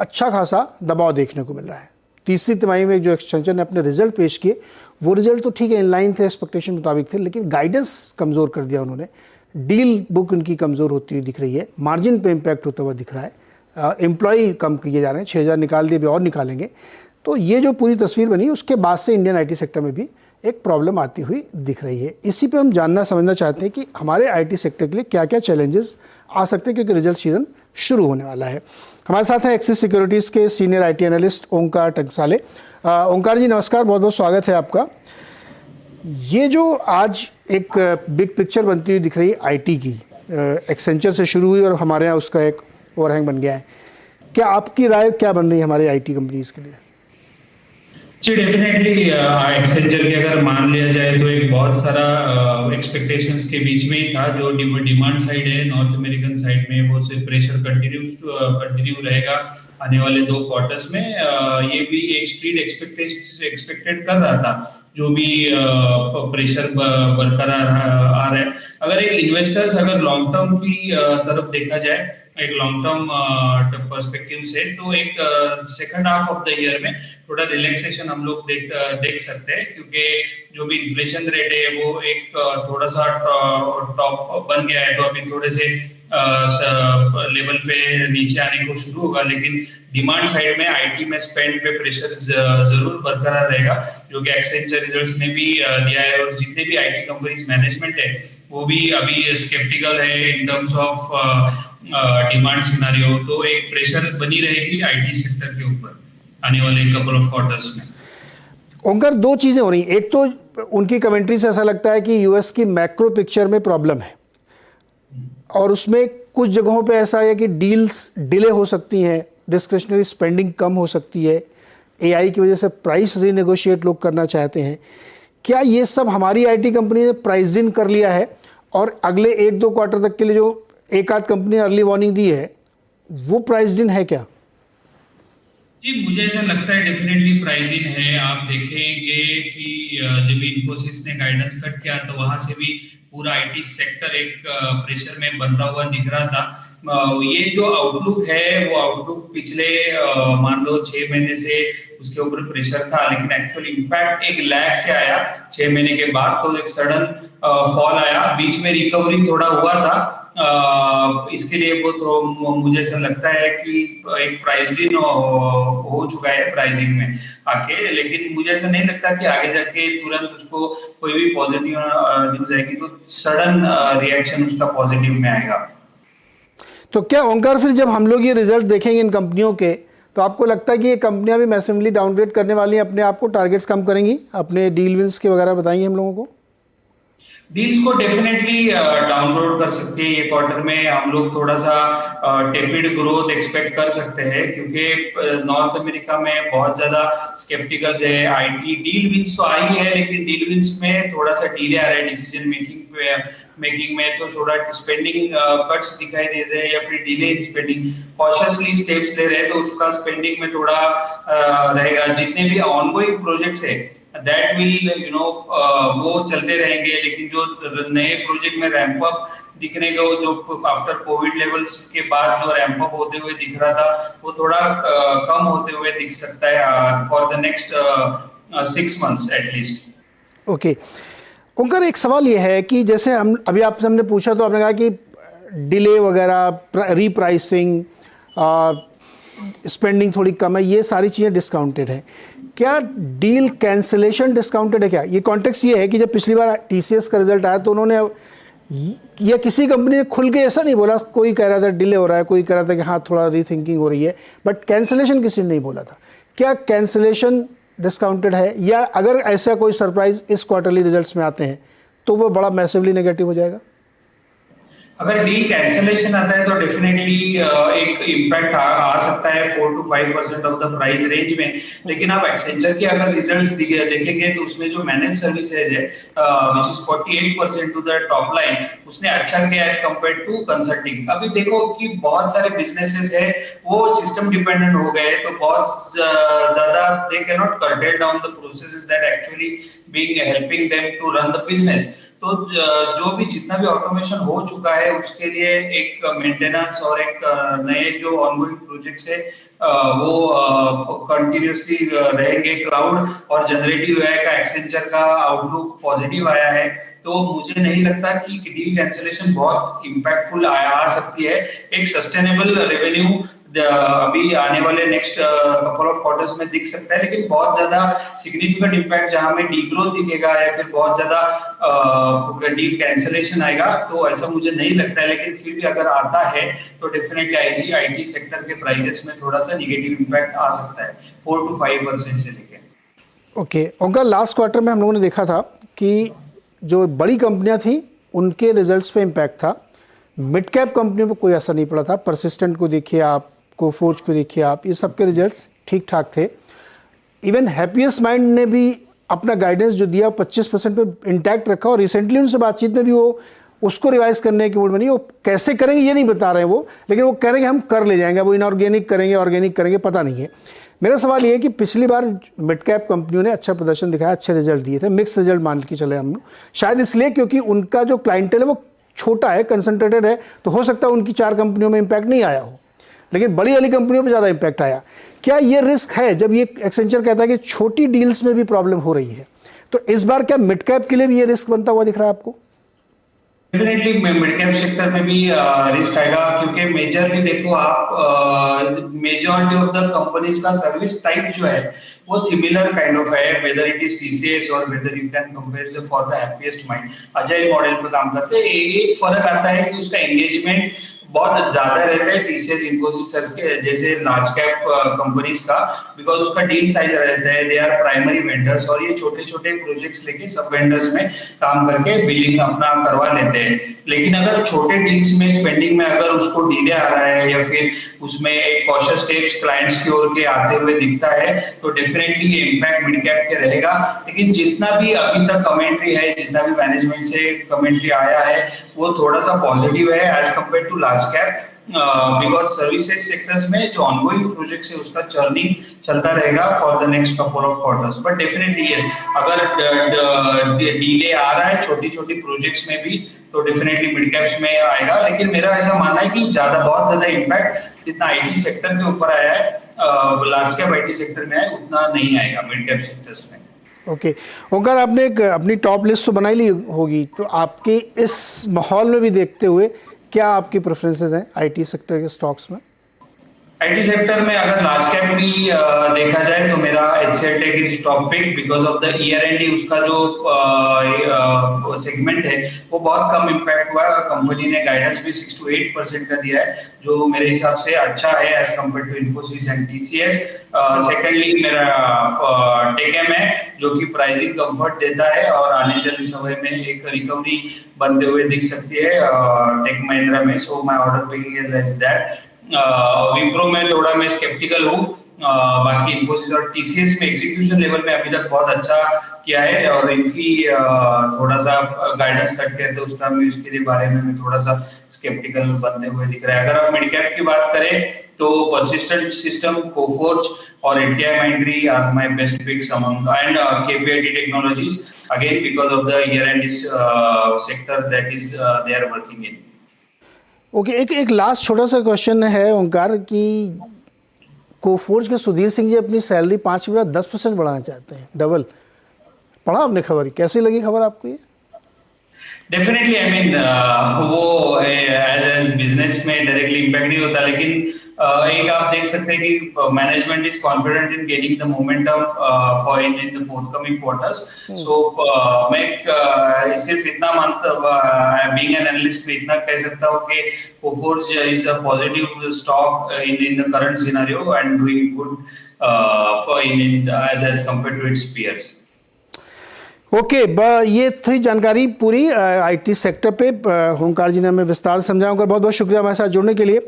अच्छा खासा दबाव देखने को मिल रहा है। तीसरी तिमाही में जो एक्सटेंशन ने अपने रिजल्ट पेश किए वो रिजल्ट तो ठीक है, इनलाइन थे, एक्सपेक्टेशन मुताबिक थे, लेकिन गाइडेंस कमज़ोर कर दिया उन्होंने। डील बुक उनकी कमज़ोर होती हुई दिख रही है, मार्जिन पे इम्पैक्ट होता हुआ दिख रहा है, एम्प्लॉय कम किए जा रहे हैं, 6,000 निकाल दिए, अभी और निकालेंगे। तो ये जो पूरी तस्वीर बनी उसके बाद से इंडियन आईटी सेक्टर में भी एक प्रॉब्लम आती हुई दिख रही है। इसी पे हम जानना समझना चाहते हैं कि हमारे आईटी सेक्टर के लिए क्या क्या चैलेंजेस आ सकते हैं, क्योंकि रिजल्ट सीजन शुरू होने वाला है। हमारे साथ है एक्सिस सिक्योरिटीज़ के सीनियर आईटी एनालिस्ट ओंकार टंकसाले। ओंकार जी नमस्कार, बहुत बहुत स्वागत है आपका। ये जो आज एक बिग पिक्चर बनती हुई दिख रही है आईटी की, एक्सेंचर से शुरू हुई और हमारे यहाँ उसका एक ओवरहैंग बन गया है, क्या आपकी राय क्या बन रही है हमारे आईटी कंपनीज के लिए? जी डेफिनेटली एक्सेंचर की अगर मान लिया जाए तो एक बहुत सारा एक्सपेक्टेशंस के बीच में ही था। जो डिमांड साइड है नॉर्थ अमेरिकन साइड में वो से प्रेशर कंटिन्यू रहेगा आने वाले 2 क्वार्टर्स में। ये भी एक स्ट्रीट एक्सपेक्टेड कर रहा था, जो भी प्रेशर बरकरार आ रहा है। अगर एक इन्वेस्टर्स अगर लॉन्ग टर्म की तरफ देखा जाए, एक लॉन्ग टर्म पर्सपेक्टिव से, तो एक second half of the year में थोड़ा रिलैक्सेशन हम लोग देख सकते हैं, क्योंकि जो भी इन्फ्लेशन रेट है वो एक थोड़ा सा टॉप बन गया है, तो अभी थोड़े से लेवल पे नीचे आने को शुरू होगा। लेकिन डिमांड साइड में आईटी में स्पेंड पे प्रेशर जरूर बरकरार रहेगा, जो कि एक्सेंचर रिजल्ट्स ने भी दिया है। और जितने भी आईटी कंपनीज मैनेजमेंट है वो भी अभी स्केप्टिकल है in terms of demand scenario. तो एक प्रेशर बनी रहेगी आईटी सेक्टर के ऊपर आने वाले कपल ऑफ क्वार्टर्स में। ओंकार, 2 चीज़ें हो रही, एक तो उनकी कमेंट्री से ऐसा लगता है कि यूएस की मैक्रो पिक्चर में प्रॉब्लम है और उसमें कुछ जगहों पे ऐसा है कि डील्स डिले हो सकती हैं, डिस्क्रिशनरी स्पेंडिंग कम हो सकती है, एआई की वजह से प्राइस रीनेगोशिएट लोग करना चाहते हैं। क्या ये सब हमारी आईटी कंपनी ने प्राइस इन कर लिया है और अगले 1-2 क्वार्टर तक के लिए जो एक आध कंपनी अर्ली वार्निंग दी है वो प्राइस इन है क्या? जी मुझे ऐसा लगता है डेफिनेटली प्राइस इन है। आप देखेंगे कि जब इन्फोसिस ने गाइडेंस कट किया तो वहां से भी पूरा आईटी सेक्टर एक प्रेशर में बनता हुआ दिख रहा था। ये जो आउटलुक है वो आउटलुक पिछले मान लो 6 महीने से उसके ऊपर प्रेशर था, लेकिन एक्चुअली इम्पैक्ट एक लैग से आया 6 महीने के बाद, तो एक सडन फॉल आया। बीच में रिकवरी थोड़ा हुआ था, इसके लिए वो तो मुझे ऐसा लगता है कि एक प्राइसिंग हो चुका है प्राइसिंग में आके। लेकिन मुझे ऐसा नहीं लगता कि आगे जाके तुरंत उसको कोई भी पॉजिटिव न्यूज आएगी तो सडन रिएक्शन उसका पॉजिटिव में आएगा। तो क्या ओंकार, फिर जब हम लोग ये रिजल्ट देखेंगे इन कंपनियों के, तो आपको लगता है कि ये कंपनियां भी मैसिवली डाउनग्रेड करने वाली हैं अपने आप को, टारगेट्स कम करेंगी, अपने डील विंस के वगैरह बताएंगे हम लोगों को? डील्स को डेफिनेटली डाउनलोड कर सकते हैं। ये क्वार्टर में हम लोग थोड़ा सा टेपिड ग्रोथ एक्सपेक्ट कर सकते हैं, क्योंकि नॉर्थ अमेरिका में बहुत ज्यादा स्केप्टिकल्स है। आईटी डील विंस तो आई है, लेकिन डील विंस में थोड़ा सा डिले आ रहा है डिसीजन मेकिंग में, तो थोड़ा स्पेंडिंग कट्स दिखाई दे रहे हैं या फिर delay in spending, cautiously steps ले रहे हैं, तो उसका स्पेंडिंग में थोड़ा रहेगा। जितने भी ऑनगोइंग प्रोजेक्ट्स है दैट विल वो चलते रहेंगे, लेकिन जो नए प्रोजेक्ट में रैंप अप दिखने का, जो आफ्टर कोविड लेवल्स के बाद जो रैंप अप होते हुए दिख रहा था वो थोड़ा कम होते हुए दिख सकता है for the next 6 months at least. Okay Omkar, एक सवाल ये है कि जैसे हम अभी आपसे हमने पूछा तो आपने कहा कि डिले वगैरह, रीप्राइसिंग, स्पेंडिंग थोड़ी कम है, ये सारी चीज़ें डिस्काउंटेड है। क्या डील कैंसिलेशन डिस्काउंटेड है क्या? ये कॉन्टेक्स्ट ये है कि जब पिछली बार टीसीएस का रिजल्ट आया तो उन्होंने, या किसी कंपनी ने खुल के ऐसा नहीं बोला, कोई कह रहा था डिले हो रहा है, कोई कह रहा था कि हाँ थोड़ा रीथिंकिंग हो रही है, बट कैंसिलेशन किसी ने नहीं बोला था। क्या कैंसिलेशन डिस्काउंटेड है, या अगर ऐसा कोई सरप्राइज इस क्वार्टरली रिजल्ट्स में आते हैं तो वो बड़ा मैसिवली नेगेटिव हो जाएगा? अगर डील कैंसिलेशन आता है तो डेफिनेटली एक इम्पैक्ट आ सकता है 4 to 5% of the price range में। लेकिन आप एक्सेंचर के अगर रिजल्ट्स देखेंगे तो उसमें जो मैनेज सर्विसेज है which is 48% to the top line, उसने अच्छा किया एज कंपेयर्ड टू कंसल्टिंग। अभी देखो कि बहुत सारे बिजनेसेस है वो सिस्टम डिपेंडेंट हो गए, तो बहुत ज्यादा they can not curtail down the processes that actually being helping them to run the business. तो जो भी जितना भी ऑटोमेशन हो चुका है उसके लिए एक मेंटेनेंस और एक नए जो ऑनगोइंग प्रोजेक्ट्स है वो कंटिन्यूअसली रहेंगे। क्लाउड और जनरेटिव एआई का एक्सेंचर का आउटलुक पॉजिटिव आया है, तो मुझे नहीं लगता कि डील कैंसिलेशन बहुत इम्पैक्टफुल आ सकती है। एक सस्टेनेबल रेवेन्यू अभी आने वाले नेक्स्ट कपल ऑफ क्वार्टर्स में दिख सकता है, लेकिन बहुत ज्यादा सिग्निफिकेंट इम्पैक्ट जहां में डीग्रोथ दिखेगा या फिर बहुत ज्यादा डील कैंसिलेशन आएगा, तो ऐसा मुझे नहीं लगता है। लेकिन फिर भी अगर आता है तो डेफिनेटली आईटी सेक्टर के प्राइसेस में थोड़ा सा निगेटिव इम्पैक्ट आ सकता है 4 to 5% से लेके। ओके ओंकार, लास्ट क्वार्टर में हम लोगों ने देखा था कि जो बड़ी कंपनियां थी उनके रिजल्ट्स पे इम्पैक्ट था, मिड कैप कंपनियों पर कोई असर नहीं पड़ा था। परसिस्टेंट को देखिए आप, कोफोर्ज को देखिए आप, ये सबके रिजल्ट्स ठीक ठाक थे। इवन हैप्पीएस्ट माइंड ने भी अपना गाइडेंस जो दिया 25% पे इंटैक्ट रखा, और रिसेंटली उनसे बातचीत में भी वो उसको रिवाइज करने की मूड में नहीं। वो कैसे करेंगे ये नहीं बता रहे हैं वो, लेकिन वो कह रहे हैं हम कर ले जाएंगे। वो इनऑर्गेनिक करेंगे, ऑर्गेनिक करेंगे, पता नहीं है। मेरा सवाल ये है कि पिछली बार मिड कैप कंपनियों ने अच्छा प्रदर्शन दिखाया, अच्छे रिजल्ट दिए थे, मिक्स रिजल्ट मान के चले हम लोग, शायद इसलिए क्योंकि उनका जो क्लाइंटेल है वो छोटा है, कंसंट्रेटेड है, तो हो सकता है उनकी 4 कंपनियों में इंपैक्ट नहीं आया हो, लेकिन बड़ी वाली कंपनियों पे ज़्यादा इंपैक्ट आया। क्या ये रिस्क है जब ये एक्सेंचर कहता है कि छोटी डील्स में भी प्रॉब्लम हो रही है, तो इस बार क्या मिड कैप के लिए भी ये रिस्क बनता हुआ दिख रहा है आपको? डेफिनेटली मिड कैप सेक्टर में भी रिस्क आएगा, क्योंकि मेजरली देखो आप मेजॉरिटी ऑफ द कंपनीज का सर्विस टाइप जो है वो सिमिलर काइंड ऑफ है, वेदर इट इज टीसीएस और whether you can compare for the happiest mind, agile model पे काम करते हैं। एक फर्क आता है कि उसका एंगेजमेंट बहुत ज्यादा रहता है टीसीएस इन्फोसिस के जैसे लार्ज कैप कंपनीज का, बिकॉज उसका डील साइज रहता है, दे आर प्राइमरी वेंडर्स, और ये छोटे छोटे प्रोजेक्ट्स लेके सब वेंडर्स में काम करके बिलिंग अपना करवा लेते हैं। लेकिन अगर छोटे डील्स में स्पेंडिंग में अगर उसको डिले आ रहा है या फिर उसमें एक कॉशियस स्टेप्स क्लाइंट्स की ओर के आते हुए दिखता है, तो डेफिनेटली ये इम्पैक्ट मिड कैप के रहेगा। लेकिन जितना भी अभी तक कमेंट्री है, जितना भी मैनेजमेंट से कमेंट्री आया है, वो थोड़ा सा पॉजिटिव है as compare to large cap, because services sectors में जो ऑनगोइंग प्रोजेक्ट्स है उसका चर्निंग चलता रहेगा for the next couple of quarters. But definitely yes, अगर डिले आ रहा है छोटी छोटी प्रोजेक्ट्स में भी, तो डेफिनेटली मिड कैप्स में आएगा। लेकिन मेरा ऐसा मानना है कि बहुत ज्यादा इम्पैक्ट जितना आईटी सेक्टर के ऊपर आया है, लार्ज कैप आईटी सेक्टर में है, उतना नहीं आएगा मिड कैप सेक्टर्स में। ओके ओंकार, आपने एक अपनी टॉप लिस्ट तो बनाई ली होगी, तो आपके इस माहौल में भी देखते हुए क्या आपकी प्रेफरेंसेस हैं आईटी सेक्टर के स्टॉक्स में? आईटी सेक्टर में अगर लार्ज कैप भी देखा जाए तो मेरा HCLTech is top pick, because of the year end उसका जो सेगमेंट है वो बहुत कम इम्पैक्ट हुआ है, और कंपनी ने गाइडेंस भी 6 to 8% का दिया है, जो मेरे हिसाब से अच्छा है as compare to Infosys and TCS. Secondly मेरा टेकएम है, जो कि प्राइसिंग कंफर्ट देता है और आने वाले समय में एक रिकवरी बनते हुए दिख सकती है टेक महिंद्रा में। So my order picking is that. Wipro में थोड़ा मैं स्केप्टिकल हूँ, बाकी इन्फोसिस और टीसीएस में एग्जीक्यूशन लेवल में अभी तक बहुत अच्छा किया है, और इनकी थोड़ा सा गाइडेंस कट करते हैं उसका भी, उसके बारे में मैं थोड़ा सा स्केप्टिकल बनते हुए दिख रहा है। अगर आप मिड कैप की बात करें तो परसिस्टेंट सिस्टम, कोफोर्ज और ATI Mindtree are my best picks among, and KPIT technologies again because of the year end sector that is they are working in. Okay, एक लास्ट छोटा सा क्वेश्चन है ओंकार कि कोफोर्ज के सुधीर सिंह जी अपनी सैलरी 5 की बजाय 10% बढ़ाना चाहते हैं, डबल। पढ़ा आपने खबर? कैसी लगी खबर आपको ये? डेफिनेटली आई मीन वो एज बिजनेस में डायरेक्टली इम्पैक्ट नहीं होता, लेकिन एक आप देख सकते हैं कि management is confident in gaining the momentum for in the forthcoming quarters. So मैं सिर्फ इतना बीइंग एन एनालिस्ट में इतना कह सकता हूँ कि Coforge is a positive stock in the current scenario and doing good for in as compare to its peers. Okay, ये थी जानकारी पूरी आईटी सेक्टर पे। ओंकार जी ने हमें विस्तार समझाया। बहुत बहुत शुक्रिया हमारे साथ जुड़ने के लिए।